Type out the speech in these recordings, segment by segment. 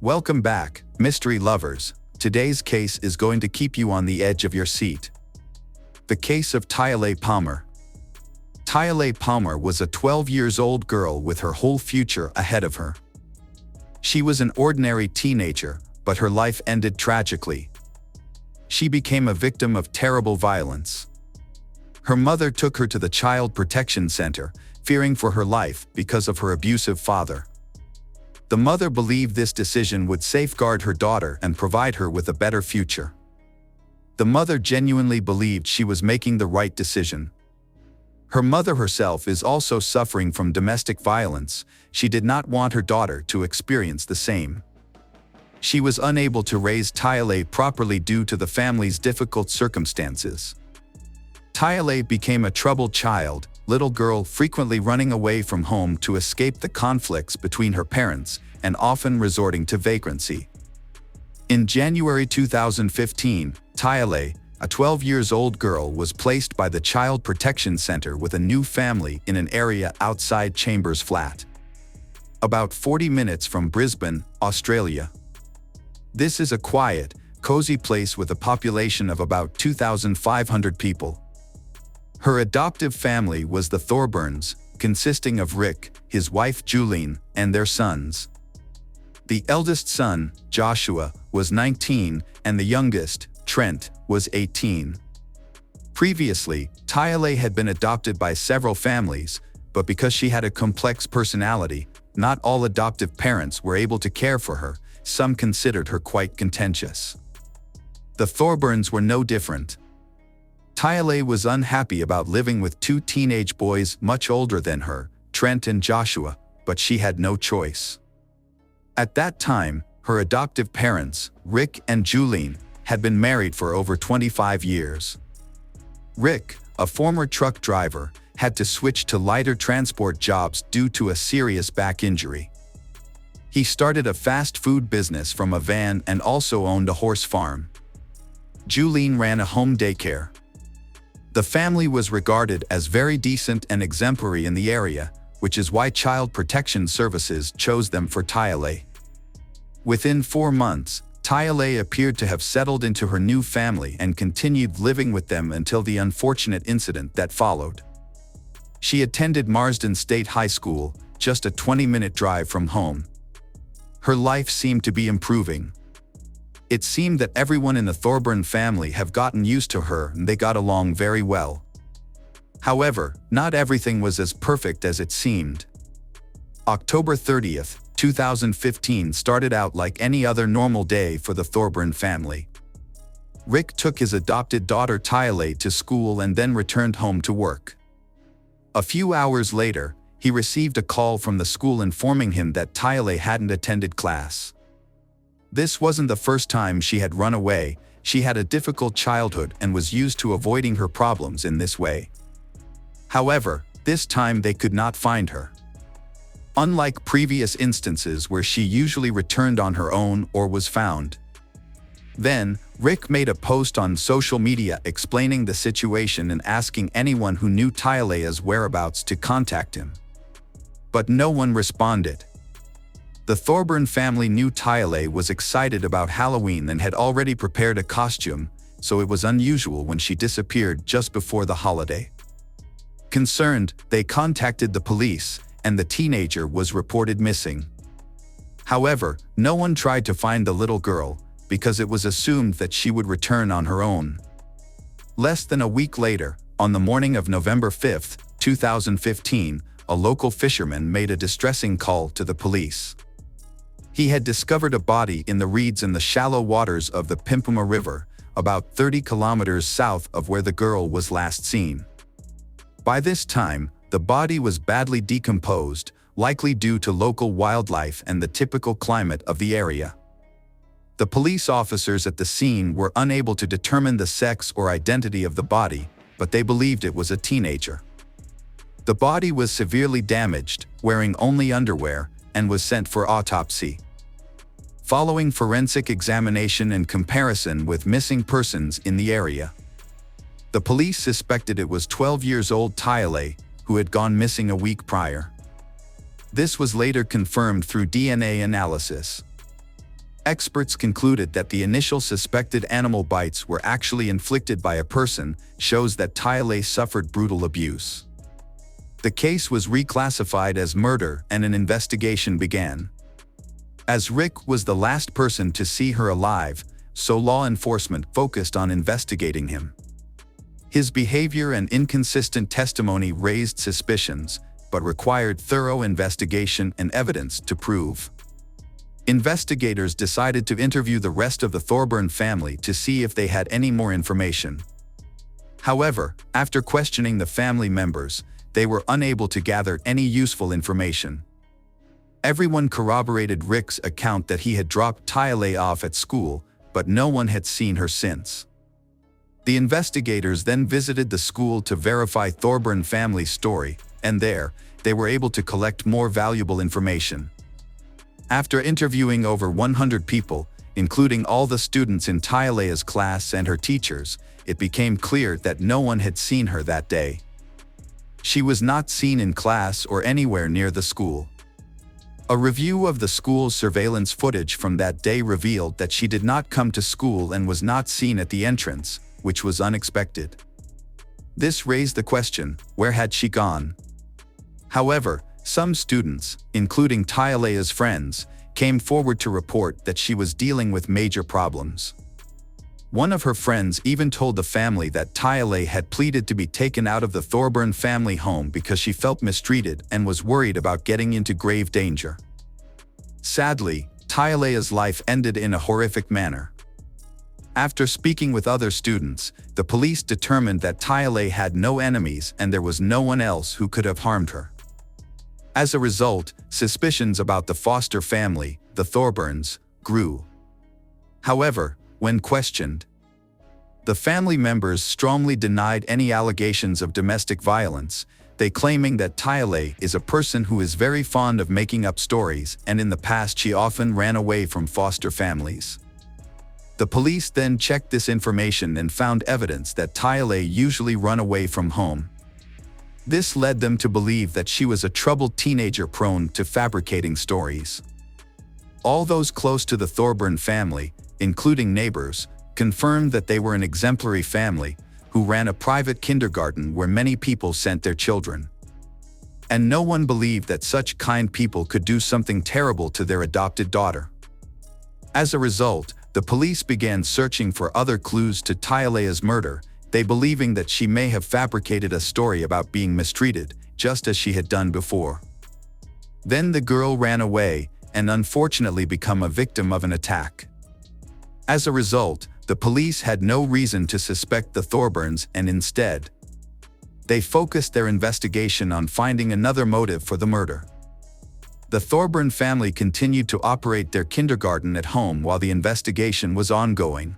Welcome back, mystery lovers. Today's case is going to keep you on the edge of your seat. The case of Tiahleigh Palmer. Tiahleigh Palmer was a 12-year-old girl with her whole future ahead of her. She was an ordinary teenager, but her life ended tragically. She became a victim of terrible violence. Her mother took her to the Child Protection Center, fearing for her life because of her abusive father. The mother believed this decision would safeguard her daughter and provide her with a better future. The mother genuinely believed she was making the right decision. Her mother herself is also suffering from domestic violence. She did not want her daughter to experience the same. She was unable to raise Tiahleigh properly due to the family's difficult circumstances. Tiahleigh became a troubled child, little girl frequently running away from home to escape the conflicts between her parents and often resorting to vagrancy. In January 2015, Tiahleigh, a 12-year-old girl, was placed by the Child Protection Center with a new family in an area outside Chambers Flat, about 40 minutes from Brisbane, Australia. This is a quiet, cozy place with a population of about 2,500 people. Her adoptive family was the Thorburns, consisting of Rick, his wife Julene, and their sons. The eldest son, Joshua, was 19, and the youngest, Trent, was 18. Previously, Tiahleigh had been adopted by several families, but because she had a complex personality, not all adoptive parents were able to care for her. Some considered her quite contentious. The Thorburns were no different. Tiahleigh was unhappy about living with two teenage boys much older than her, Trent and Joshua, but she had no choice. At that time, her adoptive parents, Rick and Julene, had been married for over 25 years. Rick, a former truck driver, had to switch to lighter transport jobs due to a serious back injury. He started a fast food business from a van and also owned a horse farm. Julene ran a home daycare. The family was regarded as very decent and exemplary in the area, which is why Child Protection Services chose them for Tiahleigh. Within 4 months, Tiahleigh appeared to have settled into her new family and continued living with them until the unfortunate incident that followed. She attended Marsden State High School, just a 20-minute drive from home. Her life seemed to be improving. It seemed that everyone in the Thorburn family have gotten used to her and they got along very well. However, not everything was as perfect as it seemed. October 30th, 2015 started out like any other normal day for the Thorburn family. Rick took his adopted daughter Tiahleigh to school and then returned home to work. A few hours later, he received a call from the school informing him that Tiahleigh hadn't attended class. This wasn't the first time she had run away. She had a difficult childhood and was used to avoiding her problems in this way. However, this time they could not find her. Unlike previous instances where she usually returned on her own or was found. Then, Rick made a post on social media explaining the situation and asking anyone who knew Tiahleigh's whereabouts to contact him. But no one responded. The Thorburn family knew Tiahleigh was excited about Halloween and had already prepared a costume, so it was unusual when she disappeared just before the holiday. Concerned, they contacted the police, and the teenager was reported missing. However, no one tried to find the little girl, because it was assumed that she would return on her own. Less than a week later, on the morning of November 5, 2015, a local fisherman made a distressing call to the police. He had discovered a body in the reeds in the shallow waters of the Pimpama River, about 30 kilometers south of where the girl was last seen. By this time, the body was badly decomposed, likely due to local wildlife and the typical climate of the area. The police officers at the scene were unable to determine the sex or identity of the body, but they believed it was a teenager. The body was severely damaged, wearing only underwear, and was sent for autopsy. Following forensic examination and comparison with missing persons in the area, the police suspected it was 12-year-old Tiahleigh, who had gone missing a week prior. This was later confirmed through DNA analysis. Experts concluded that the initial suspected animal bites were actually inflicted by a person, shows that Tiahleigh suffered brutal abuse. The case was reclassified as murder and an investigation began. As Rick was the last person to see her alive, so law enforcement focused on investigating him. His behavior and inconsistent testimony raised suspicions, but required thorough investigation and evidence to prove. Investigators decided to interview the rest of the Thorburn family to see if they had any more information. However, after questioning the family members, they were unable to gather any useful information. Everyone corroborated Rick's account that he had dropped Tiahleigh off at school, but no one had seen her since. The investigators then visited the school to verify Thorburn family's story, and there, they were able to collect more valuable information. After interviewing over 100 people, including all the students in Tiahleigh's class and her teachers, it became clear that no one had seen her that day. She was not seen in class or anywhere near the school. A review of the school's surveillance footage from that day revealed that she did not come to school and was not seen at the entrance, which was unexpected. This raised the question, where had she gone? However, some students, including Tiahleigh's friends, came forward to report that she was dealing with major problems. One of her friends even told the family that Tiahleigh had pleaded to be taken out of the Thorburn family home because she felt mistreated and was worried about getting into grave danger. Sadly, Tiahleigh's life ended in a horrific manner. After speaking with other students, the police determined that Tiahleigh had no enemies and there was no one else who could have harmed her. As a result, suspicions about the foster family, the Thorburns, grew. However, when questioned, the family members strongly denied any allegations of domestic violence, they claiming that Tiahleigh is a person who is very fond of making up stories and in the past she often ran away from foster families. The police then checked this information and found evidence that Tiahleigh usually ran away from home. This led them to believe that she was a troubled teenager prone to fabricating stories. All those close to the Thorburn family, including neighbors, confirmed that they were an exemplary family who ran a private kindergarten where many people sent their children. And no one believed that such kind people could do something terrible to their adopted daughter. As a result, the police began searching for other clues to Tiahleigh's murder, they believing that she may have fabricated a story about being mistreated, just as she had done before. Then the girl ran away and unfortunately became a victim of an attack. As a result, the police had no reason to suspect the Thorburns and instead, they focused their investigation on finding another motive for the murder. The Thorburn family continued to operate their kindergarten at home while the investigation was ongoing.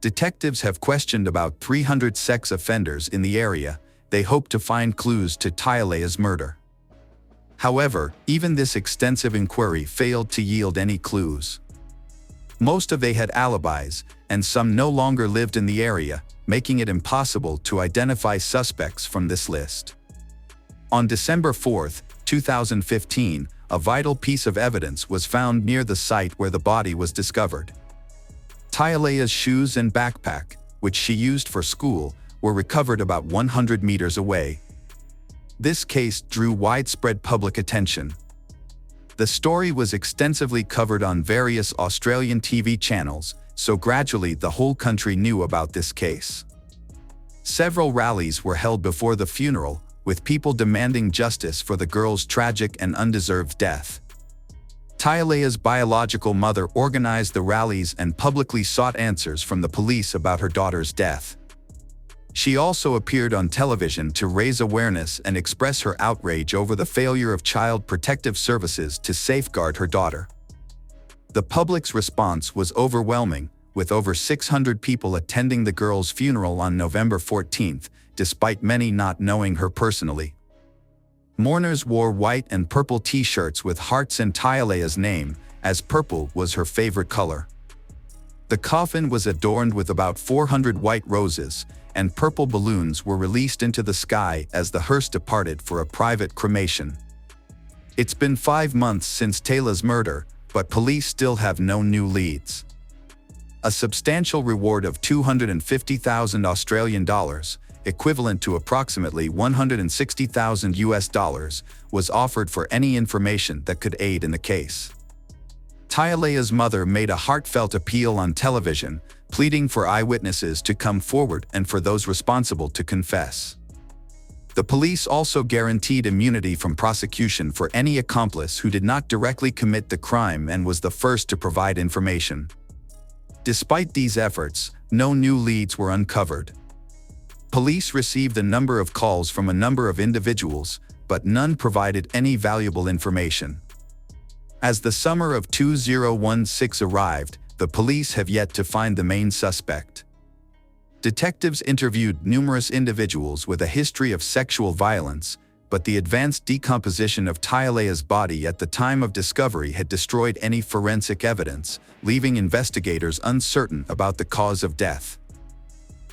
Detectives have questioned about 300 sex offenders in the area. They hope to find clues to Tiahleigh's murder. However, even this extensive inquiry failed to yield any clues. Most of they had alibis, and some no longer lived in the area, making it impossible to identify suspects from this list. On December 4, 2015, a vital piece of evidence was found near the site where the body was discovered. Tiahleigh's shoes and backpack, which she used for school, were recovered about 100 meters away. This case drew widespread public attention. The story was extensively covered on various Australian TV channels, so gradually the whole country knew about this case. Several rallies were held before the funeral, with people demanding justice for the girl's tragic and undeserved death. Tiahleigh's biological mother organized the rallies and publicly sought answers from the police about her daughter's death. She also appeared on television to raise awareness and express her outrage over the failure of Child Protective Services to safeguard her daughter. The public's response was overwhelming, with over 600 people attending the girl's funeral on November 14, despite many not knowing her personally. Mourners wore white and purple t-shirts with hearts and Tiahleigh's name, as purple was her favorite color. The coffin was adorned with about 400 white roses, and purple balloons were released into the sky as the hearse departed for a private cremation. It's been 5 months since Tiahleigh's murder, but police still have no new leads. A substantial reward of 250,000 Australian dollars, equivalent to approximately 160,000 US dollars, was offered for any information that could aid in the case. Tiahleigh's mother made a heartfelt appeal on television, pleading for eyewitnesses to come forward and for those responsible to confess. The police also guaranteed immunity from prosecution for any accomplice who did not directly commit the crime and was the first to provide information. Despite these efforts, no new leads were uncovered. Police received a number of calls from a number of individuals, but none provided any valuable information. As the summer of 2016 arrived, the police have yet to find the main suspect. Detectives interviewed numerous individuals with a history of sexual violence, but the advanced decomposition of Tiahleigh's body at the time of discovery had destroyed any forensic evidence, leaving investigators uncertain about the cause of death.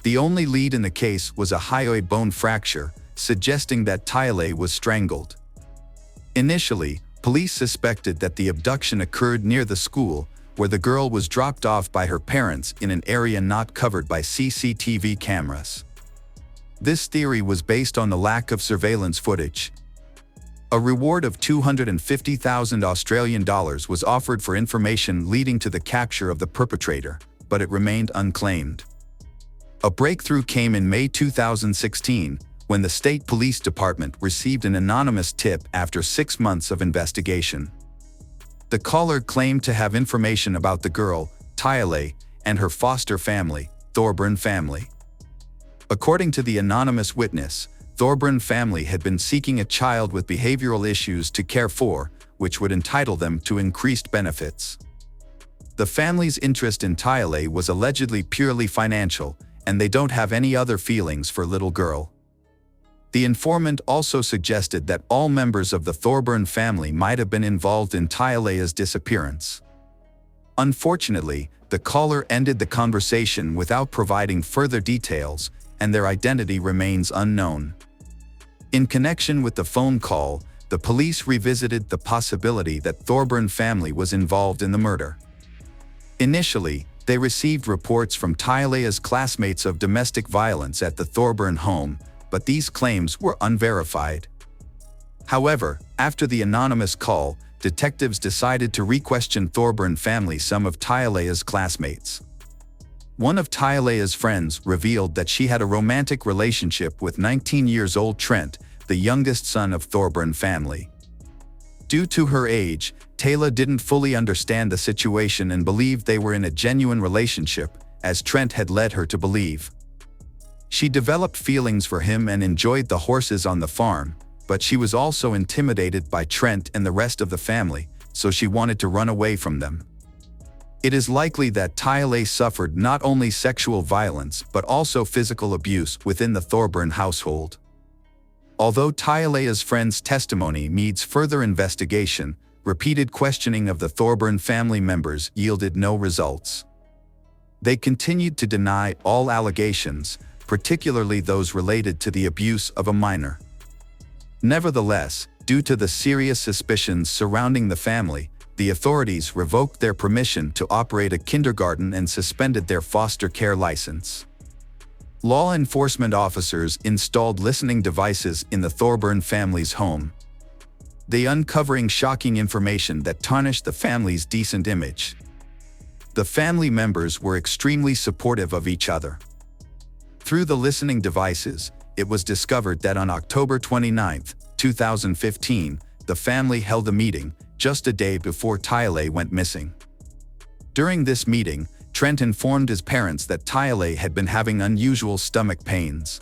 The only lead in the case was a hyoid bone fracture, suggesting that Tiahleigh was strangled. Initially, police suspected that the abduction occurred near the school, where the girl was dropped off by her parents in an area not covered by CCTV cameras. This theory was based on the lack of surveillance footage. A reward of 250,000 Australian dollars was offered for information leading to the capture of the perpetrator, but it remained unclaimed. A breakthrough came in May 2016, when the State Police Department received an anonymous tip after 6 months of investigation. The caller claimed to have information about the girl, Tiahleigh, and her foster family, Thorburn family. According to the anonymous witness, Thorburn family had been seeking a child with behavioral issues to care for, which would entitle them to increased benefits. The family's interest in Tiahleigh was allegedly purely financial, and they don't have any other feelings for little girl. The informant also suggested that all members of the Thorburn family might have been involved in Tiahleigh's disappearance. Unfortunately, the caller ended the conversation without providing further details, and their identity remains unknown. In connection with the phone call, the police revisited the possibility that Thorburn family was involved in the murder. Initially, they received reports from Tiahleigh's classmates of domestic violence at the Thorburn home, but these claims were unverified. However, after the anonymous call, detectives decided to re-question Thorburn family some of Tiahleigh's classmates. One of Tiahleigh's friends revealed that she had a romantic relationship with 19-year-old Trent, the youngest son of Thorburn family. Due to her age, Tiahleigh didn't fully understand the situation and believed they were in a genuine relationship, as Trent had led her to believe. She developed feelings for him and enjoyed the horses on the farm, but she was also intimidated by Trent and the rest of the family, so she wanted to run away from them. It is likely that Tiahleigh suffered not only sexual violence but also physical abuse within the Thorburn household. Although Tiahleigh's friend's testimony needs further investigation, repeated questioning of the Thorburn family members yielded no results. They continued to deny all allegations, particularly those related to the abuse of a minor. Nevertheless, due to the serious suspicions surrounding the family, the authorities revoked their permission to operate a kindergarten and suspended their foster care license. Law enforcement officers installed listening devices in the Thorburn family's home. They uncovering shocking information that tarnished the family's decent image. The family members were extremely supportive of each other. Through the listening devices, it was discovered that on October 29, 2015, the family held a meeting, just a day before Tiahleigh went missing. During this meeting, Trent informed his parents that Tiahleigh had been having unusual stomach pains.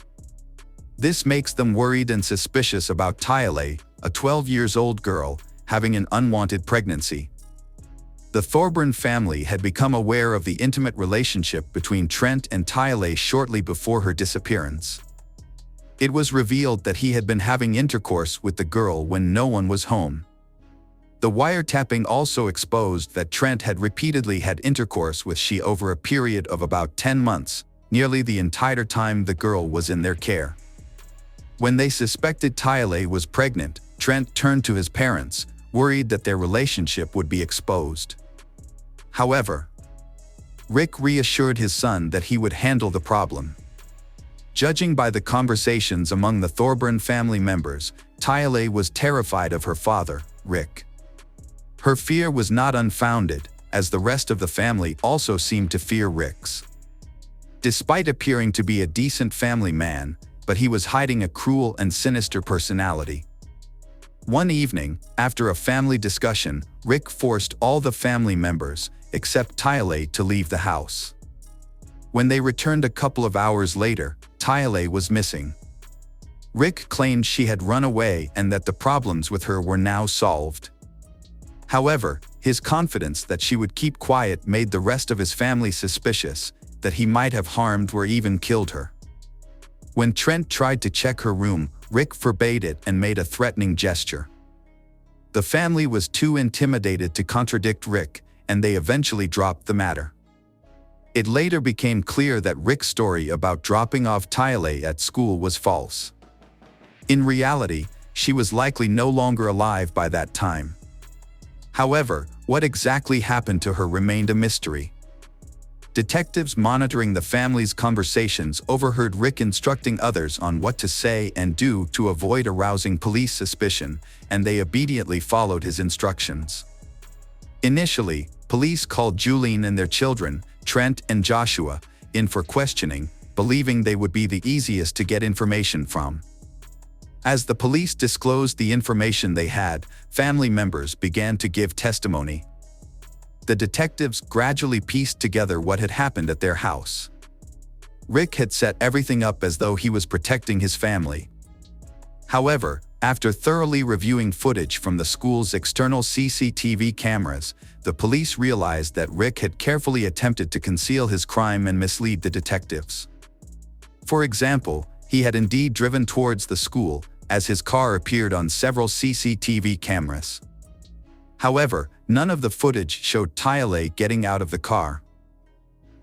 This makes them worried and suspicious about Tiahleigh, a 12-year-old girl, having an unwanted pregnancy. The Thorburn family had become aware of the intimate relationship between Trent and Tiahleigh shortly before her disappearance. It was revealed that he had been having intercourse with the girl when no one was home. The wiretapping also exposed that Trent had repeatedly had intercourse with she over a period of about 10 months, nearly the entire time the girl was in their care. When they suspected Tiahleigh was pregnant, Trent turned to his parents, worried that their relationship would be exposed. However, Rick reassured his son that he would handle the problem. Judging by the conversations among the Thorburn family members, Tiahleigh was terrified of her father, Rick. Her fear was not unfounded, as the rest of the family also seemed to fear Rick's. Despite appearing to be a decent family man, but he was hiding a cruel and sinister personality. One evening, after a family discussion, Rick forced all the family members, except Tiahleigh, to leave the house. When they returned a couple of hours later, Tiahleigh was missing. Rick claimed she had run away and that the problems with her were now solved. However, his confidence that she would keep quiet made the rest of his family suspicious that he might have harmed or even killed her. When Trent tried to check her room, Rick forbade it and made a threatening gesture. The family was too intimidated to contradict Rick, and they eventually dropped the matter. It later became clear that Rick's story about dropping off Tiahleigh at school was false. In reality, she was likely no longer alive by that time. However, what exactly happened to her remained a mystery. Detectives monitoring the family's conversations overheard Rick instructing others on what to say and do to avoid arousing police suspicion, and they immediately followed his instructions. Initially, police called Julian and their children, Trent and Joshua, in for questioning, believing they would be the easiest to get information from. As the police disclosed the information they had, family members began to give testimony. The detectives gradually pieced together what had happened at their house. Rick had set everything up as though he was protecting his family. However, after thoroughly reviewing footage from the school's external CCTV cameras, the police realized that Rick had carefully attempted to conceal his crime and mislead the detectives. For example, he had indeed driven towards the school, as his car appeared on several CCTV cameras. However, none of the footage showed Tiahleigh getting out of the car.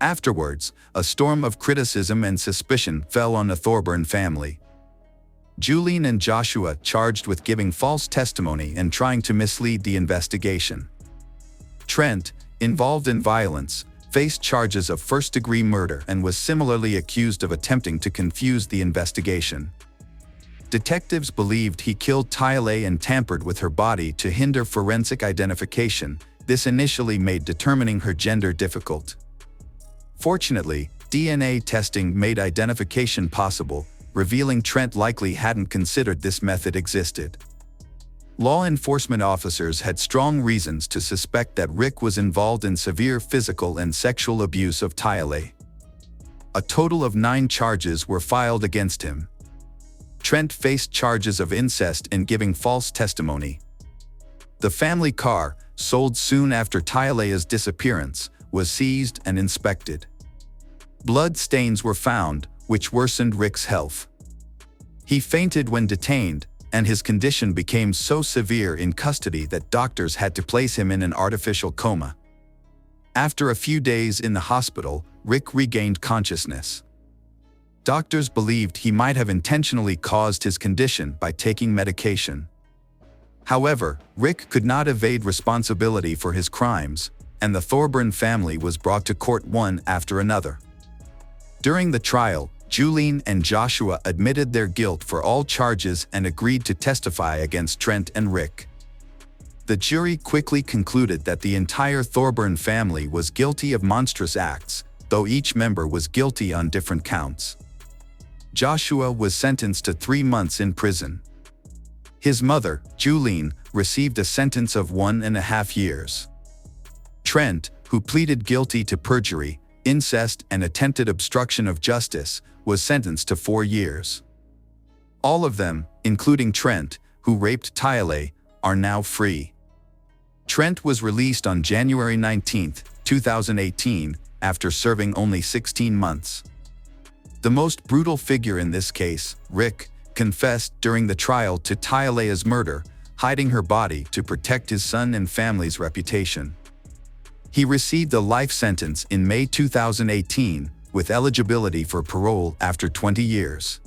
Afterwards, a storm of criticism and suspicion fell on the Thorburn family. Julian and Joshua charged with giving false testimony and trying to mislead the investigation. Trent, involved in violence, faced charges of first-degree murder and was similarly accused of attempting to confuse the investigation. Detectives believed he killed Tiahleigh and tampered with her body to hinder forensic identification. This initially made determining her gender difficult. Fortunately, DNA testing made identification possible, revealing Trent likely hadn't considered this method existed. Law enforcement officers had strong reasons to suspect that Rick was involved in severe physical and sexual abuse of Tiahleigh. A total of 9 charges were filed against him. Trent faced charges of incest and giving false testimony. The family car, sold soon after Tiahleigh's disappearance, was seized and inspected. Blood stains were found, which worsened Rick's health. He fainted when detained, and his condition became so severe in custody that doctors had to place him in an artificial coma. After a few days in the hospital, Rick regained consciousness. Doctors believed he might have intentionally caused his condition by taking medication. However, Rick could not evade responsibility for his crimes, and the Thorburn family was brought to court one after another. During the trial, Julian and Joshua admitted their guilt for all charges and agreed to testify against Trent and Rick. The jury quickly concluded that the entire Thorburn family was guilty of monstrous acts, though each member was guilty on different counts. Joshua was sentenced to 3 months in prison. His mother, Julian, received a sentence of 1.5 years. Trent, who pleaded guilty to perjury, incest, and attempted obstruction of justice, was sentenced to 4 years. All of them, including Trent, who raped Tiahleigh, are now free. Trent was released on January 19, 2018, after serving only 16 months. The most brutal figure in this case, Rick, confessed during the trial to Tiahleigh's murder, hiding her body to protect his son and family's reputation. He received a life sentence in May 2018, with eligibility for parole after 20 years.